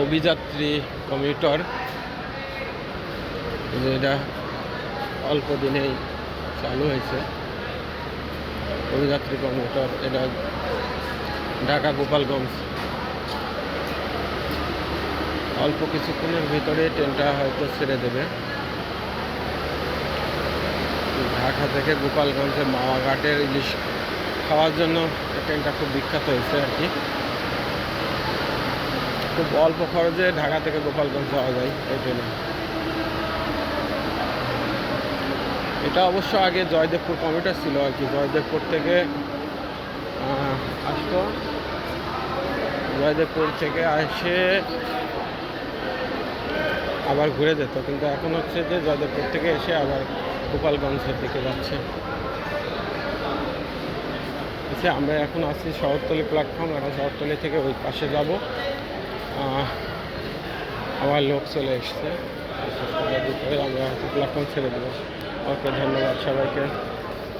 অভিযাত্রী commutator, এটা অল্প দিনেই চালু হয়েছে। অভিযাত্রী কমিউটার, এটা ঢাকা গোপালগঞ্জ। অল্প কিছুক্ষণের ভিতরে ট্রেনটা হয়তো ছেড়ে দেবে। ঢাকা থেকে গোপালগঞ্জে মাওয়া ঘাটের ইলিশ খাওয়ার জন্য ট্রেনটা খুব বিখ্যাত হয়েছে আর কি। খুব অল্প খরচে ঢাকা থেকে গোপালগঞ্জ যাওয়া যায় এই ট্রেনে। এটা অবশ্য আগে জয়দেবপুর কমিউটার ছিল আর কি। জয়দেবপুর থেকে আসতো, জয়দেবপুর থেকে এসে আবার ঘুরে যেত, কিন্তু এখন হচ্ছে যে জয়দেবপুর থেকে এসে আবার গোপালগঞ্জের দিকে যাচ্ছে। আচ্ছা, আমরা এখন আছি শহরতলি প্ল্যাটফর্ম। এখন শহরতলি থেকে ওই পাশে যাব। আমার লোক চলে এসছে, আমরা হয়তো প্ল্যাটফর্ম ছেড়ে দেবো। ওকে, ধন্যবাদ সবাইকে।